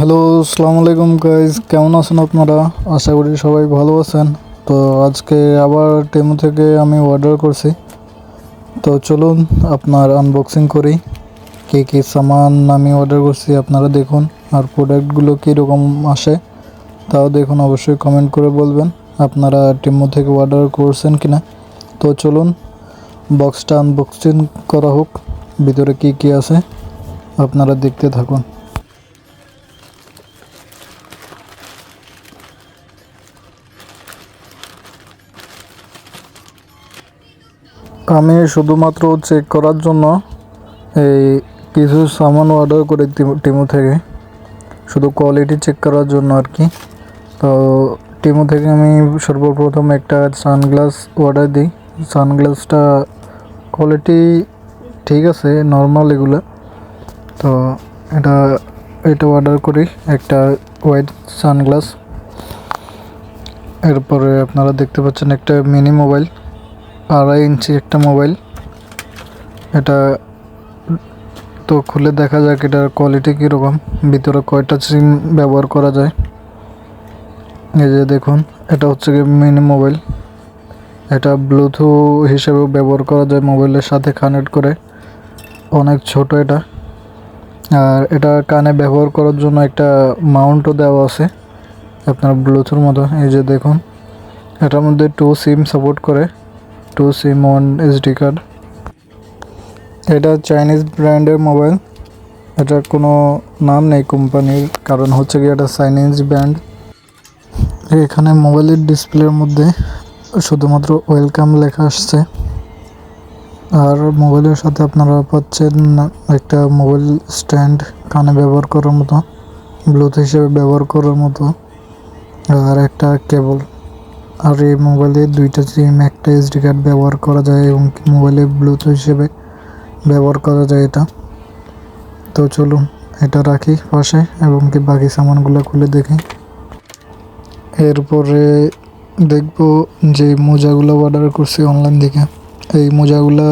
Hello, আসসালামু আলাইকুম guys, কেমন আছেন আপনারা? আশা করি সবাই ভালো আছেন। তো আজকে আবার টেমু থেকে আমি অর্ডার করছি। তো চলুন আপনার আনবক্সিং করি। কী কী সামান আমি অর্ডার করছি আপনারা দেখুন, আর প্রোডাক্টগুলো কীরকম আসে তাও দেখুন। অবশ্যই কমেন্ট করে বলবেন আপনারা টেমু থেকে অর্ডার করছেন কিনা। তো চলুন বক্সটা আনবক্সিং করা হোক। ভিতরে কী কী আছে আপনারা দেখতে থাকুন। আমি শুধুমাত্র চেক করার জন্য এই কিছু সামান অর্ডার করি টিমু থেকে, শুধু কোয়ালিটি চেক করার জন্য আর কি। তো টিমু থেকে আমি সর্বপ্রথম একটা সানগ্লাস অর্ডার দিই। সানগ্লাসটা কোয়ালিটি ঠিক আছে, নর্মাল এগুলো। তো এটা এটা অর্ডার করি, একটা হোয়াইট সানগ্লাস। এরপরে আপনারা দেখতে পাচ্ছেন একটা মিনি মোবাইল, 2.5 ইঞ্চি একটা মোবাইল। এটা তো খুলে দেখা যাক এটার কোয়ালিটি কীরকম, ভিতরে কয়টা সিম ব্যবহার করা যায়। এই যে দেখুন, এটা হচ্ছে কি মিনি মোবাইল। এটা ব্লুটুথ হিসেবেও ব্যবহার করা যায়, মোবাইলের সাথে কানেক্ট করে। অনেক ছোট এটা। আর এটা কানে ব্যবহার করার জন্য একটা মাউন্টও দেওয়া আছে আপনার ব্লুটুথের মতো। এই যে দেখুন, এটার মধ্যে 2 সিম সাপোর্ট করে, 2 সিম 1 SD কার্ড। এটা চাইনিজ ব্র্যান্ডের মোবাইল। এটার কোনো নাম নেই কোম্পানির, কারণ হচ্ছে কি এটা চাইনিজ ব্র্যান্ড। এখানে মোবাইলের ডিসপ্লের মধ্যে শুধুমাত্র ওয়েলকাম লেখা আসছে। আর মোবাইলের সাথে আপনারা পাচ্ছেন একটা মোবাইল স্ট্যান্ড, কানে ব্যবহার করার মতো, ব্লুটুথ হিসেবে ব্যবহার করার মতো, আর একটা কেবল। আর এই মোবাইলে 2টা সিম, একটা SD কার্ড ব্যবহার করা যায় এবং মোবাইলে ব্লুটুথ হিসেবে ব্যবহার করা যায় এটা। তো চলুন এটা রাখি পাশে এবং কি বাকি সামানগুলো খুলে দেখি। এরপরে দেখব যে মোজাগুলো অর্ডার করছি অনলাইন থেকে। এই মোজাগুলো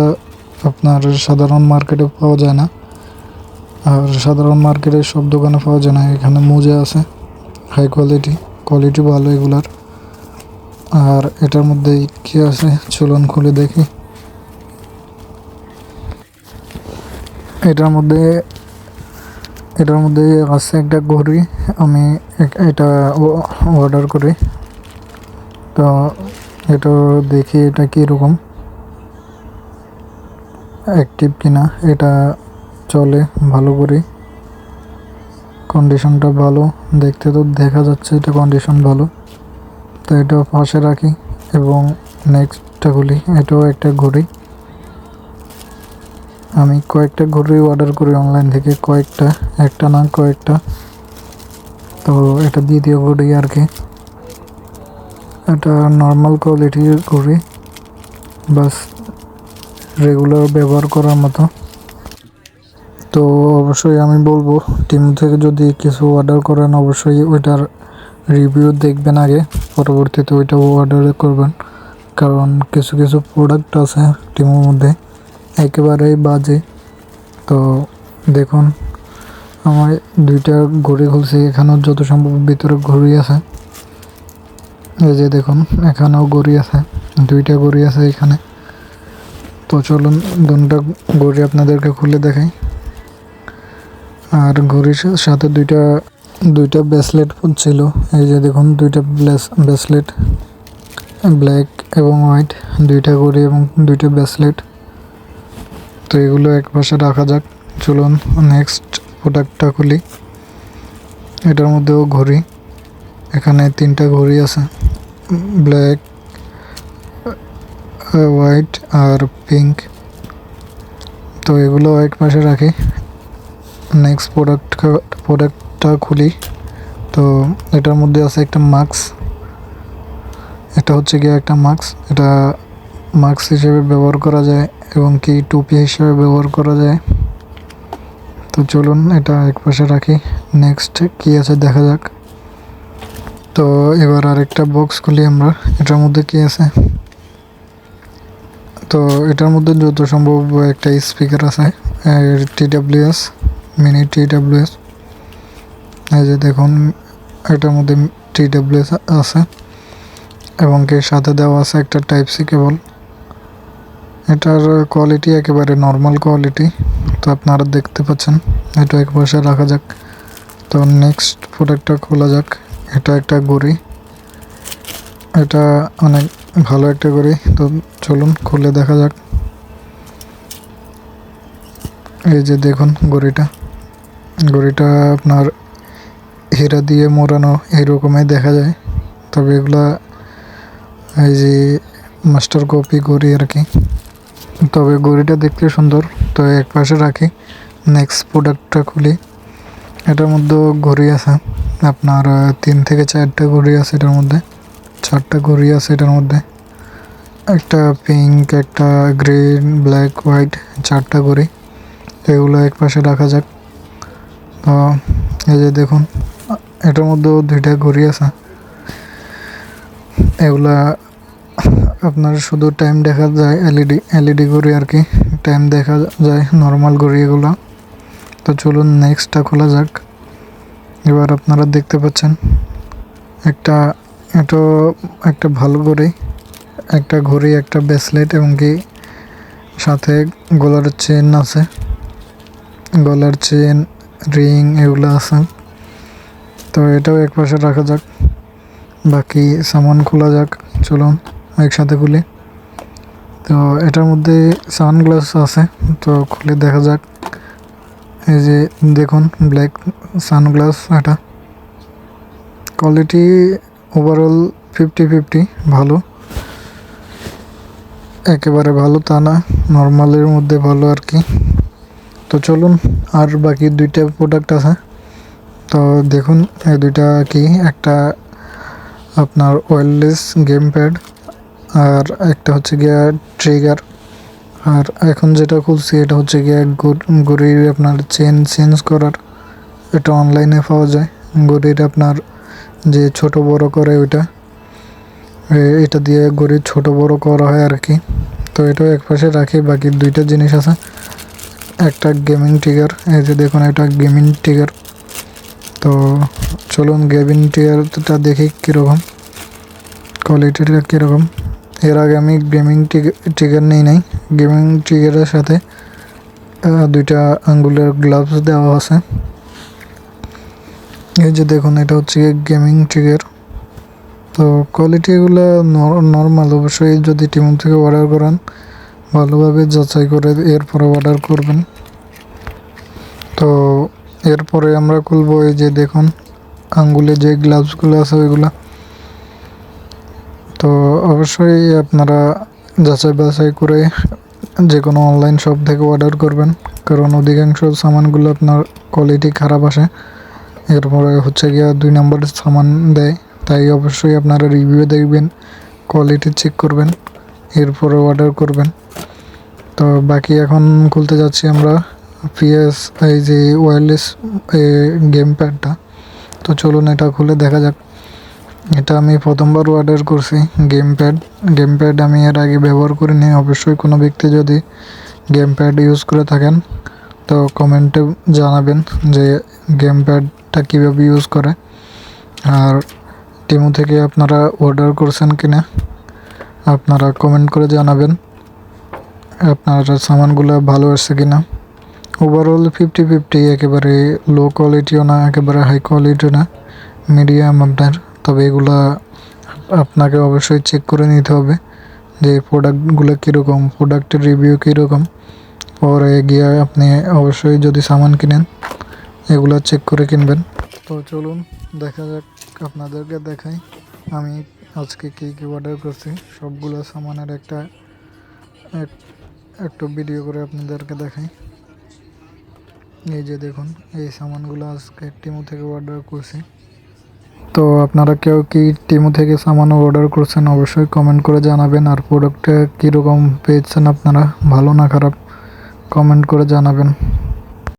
আপনার সাধারণ মার্কেটে পাওয়া যায় না, আর সাধারণ মার্কেটে সব দোকানে পাওয়া যায় না। এখানে মোজা আছে হাই কোয়ালিটি ভালো এগুলার। আর এটার মধ্যে কি আছে চলুন খুলে দেখি। এটার মধ্যে আছে একটা ঘড়ি। আমি এটা অর্ডার করি। তো এটা দেখি এটা কীরকম, অ্যাক্টিভ কিনা, এটা চলে ভালো করে, কন্ডিশনটা ভালো। দেখতে তো দেখা যাচ্ছে এটা কন্ডিশন ভালো। তো এটা পাশে রাখি এবং নেক্সটটা খুলি। এটাও একটা ঘড়ি। আমি কয়েকটা ঘড়ি অর্ডার করি অনলাইন থেকে, একটা না কয়েকটা। তো এটা দ্বিতীয় ঘড়ি আর কি। এটা নর্মাল কোয়ালিটির ঘড়ি, বাস রেগুলার ব্যবহার করার মতো। তো অবশ্যই আমি বলবো টিমু থেকে যদি কিছু অর্ডার করেন অবশ্যই ওইটার রিভিউ দেখবেন আগে, পরবর্তীতে ওইটাও অর্ডার করবেন। কারণ কিছু কিছু প্রোডাক্ট আছে টিমুর মধ্যে একেবারেই বাজে। তো দেখুন, আমার 2টা ঘড়ি খুলছি, এখানেও যত সম্ভব ভিতরে ঘড়ি আছে। এই যে দেখুন, এখানেও ঘড়ি আছে, 2টা ঘড়ি আছে এখানে। তো চলুন 2টা ঘড়ি আপনাদেরকে খুলে দেখাই। আর ঘড়ির সাথে দুইটা ব্রেসলেট ছিল। এই যে দেখুন, 2টা ব্রেসলেট, ব্ল্যাক এবং হোয়াইট, 2টা ঘড়ি এবং 2টা ব্রেসলেট। তো এগুলো এক পাশে রাখা যাক। চলুন নেক্সট প্রোডাক্টটা খুলি। এটার মধ্যেও ঘড়ি, এখানে 3টা ঘড়ি আছে, ব্ল্যাক, হোয়াইট আর পিঙ্ক। তো এগুলো এক পাশে রাখি। নেক্সট প্রোডাক্টটা খুলি। তো এটার মধ্যে আছে একটা মাস্ক। এটা হচ্ছে গিয়ে একটা মাস্ক। এটা মাস্ক হিসেবে ব্যবহার করা যায় এবং কি টুপি হিসেবে ব্যবহার করা যায়। তো চলুন এটা এক পাশে রাখি। নেক্সট কি আছে দেখা যাক। তো এবার আরেকটা বক্স খুলি আমরা। এটার মধ্যে কি আছে? তো এটার মধ্যে যত সম্ভব একটা স্পিকার আছে, TWS মিনি TWS। এই যে দেখুন এটার মধ্যে TWS আছে এবং এর সাথে দেওয়া আছে একটা টাইপ সি কেবল। এটার কোয়ালিটি একেবারে নর্মাল কোয়ালিটি, তো আপনারা দেখতে পাচ্ছেন। এটা এক পাশে রাখা যাক। তো নেক্সট প্রোডাক্টটা খোলা যাক। এটা একটা ঘড়ি, এটা অনেক ভালো একটা ঘড়ি। তো চলুন খুলে দেখা যাক। এই যে দেখুন ঘড়িটা আপনার হীরা দিয়ে মোড়ানো এইরকমই দেখা যায়, তবে এগুলা এই যে মাস্টার কপি ঘড়ি আর কি। তবে ঘড়িটা দেখতে সুন্দর, তো এক পাশে রাখি। নেক্সট প্রোডাক্টটা খুলি। এটার মধ্যে ঘড়ি আছে আপনার 3 থেকে 4টা ঘড়ি আছে এটার মধ্যে। 4টা ঘড়ি আছে এটার মধ্যে, একটা পিঙ্ক, একটা গ্রিন, ব্ল্যাক, হোয়াইট, 4টা ঘড়ি। এগুলো এক পাশে রাখা যাক। তো এই যে দেখুন এটার মধ্যেও 2টা ঘড়ি আছে। এগুলা আপনার শুধু টাইম দেখা যায়, এলইডি ঘড়ি আর কি, টাইম দেখা যায় নর্মাল ঘড়ি এগুলো। তো চলুন নেক্সটটা খোলা যাক। এবার আপনারা দেখতে পাচ্ছেন এটা একটা ভালো ঘড়ি, একটা ব্রেসলেট এবং কি সাথে গলার চেন আছে, গলার চেন, রিং এগুলো আছে। তো এটাও এক পাশে রাখা যাক। বাকি সামান খোলা যাক, চলুন একসাথে খুলি। তো এটার মধ্যে সানগ্লাস আছে, তো খুলে দেখা যাক। এই যে দেখুন ব্ল্যাক সানগ্লাস, এটা কোয়ালিটি ওভারঅল 50-50 ভালো, একেবারে ভালো তা না, নর্মালের মধ্যে ভালো আর কি। তো চলুন আর বাকি 2টা প্রোডাক্ট আছে, তো দেখুন এই 2টা কি। একটা আপনার ওয়্যারলেস গেম প্যাড আর একটা হচ্ছে গিয়া ট্রিগার। আর এখন যেটা খুলছি এটা হচ্ছে গিয়া ঘড়ির আপনার চেন চেঞ্জ করার, এটা অনলাইনে পাওয়া যায়। ঘড়ির আপনার যে ছোট বড় করে ওইটা, এটা দিয়ে ঘড়ির ছোট বড় করা হয় আর কি। তো এটাও এক পাশে রাখি। বাকি 2টা জিনিস আছে, একটা গেমিং ট্রিগার। এই যে দেখুন এটা গেমিং ট্রিগার। তো চলুন গেমিং ট্রিগারটা দেখি কীরকম, কোয়ালিটিটা কীরকম। এর আগে আমি গেমিং ট্রিগার নেই নাই। গেমিং ট্রিগারের সাথে 2টা আঙ্গুলের গ্লাভস দেওয়া আছে। এই যে দেখুন এটা হচ্ছে গেমিং ট্রিগার। তো কোয়ালিটি এগুলো নর্মাল, অবশ্যই যদি টিমু থেকে অর্ডার করেন ভালোভাবে যাচাই করে এরপরে অর্ডার করবেন। তো এরপরে আমরা খুলবো এই যে দেখুন আঙ্গুলে যে গ্লাভসগুলো আছে ওইগুলা। তো অবশ্যই আপনারা যাচাই বাছাই করে যে কোনো অনলাইন শপ থেকে অর্ডার করবেন, কারণ অধিকাংশ সামানগুলো আপনার কোয়ালিটি খারাপ আসে। এরপরে হচ্ছে গিয়া 2 নম্বরের সামান দেয়, তাই অবশ্যই আপনারা রিভিউ দেখবেন, কোয়ালিটি চেক করবেন, এরপরে অর্ডার করবেন। তো বাকি এখন খুলতে যাচ্ছি আমরা এই যে ওয়্যারলেস গেম প্যাডটা। তো চলুন এটা খুলে দেখা যাক। এটা আমি প্রথমবার অর্ডার করছি গেম প্যাড আমি এর আগে ব্যবহার করিনি। অবশ্যই কোনো ব্যক্তি যদি গেম প্যাড ইউজ করে থাকেন তো কমেন্টে জানাবেন যে গেম প্যাডটা কীভাবে ইউজ করে, আর টিমু থেকে আপনারা অর্ডার করছেন কিনা আপনারা কমেন্ট করে জানাবেন, আপনার সামানগুলো ভালো আসছে কিনা। ওভারঅল 50-50, একেবারে লো কোয়ালিটিও না, একেবারে হাই কোয়ালিটিও না, মিডিয়াম আপনার। তবে এগুলা আপনাকে অবশ্যই চেক করে নিতে হবে যে প্রোডাক্টগুলো কীরকম, প্রোডাক্টের রিভিউ কীরকম। পরে গিয়ে আপনি অবশ্যই যদি সামান কিনেন এগুলো চেক করে কিনবেন। তো চলুন দেখা যাক, আপনাদেরকে দেখাই আমি আজকে কী কী অর্ডার করছি। সবগুলো সামানের একটু ভিডিও করে আপনাদেরকে দেখাই। এই যে দেখুন এই সামানগুলো আজকে টিমু থেকে অর্ডার করছি। তো আপনারা কেউ কি টিমু থেকে সামান অর্ডার করছেন অবশ্যই কমেন্ট করে জানাবেন, আর প্রোডাক্টটা কীরকম পেয়েছেন আপনারা, ভালো না খারাপ, কমেন্ট করে জানাবেন।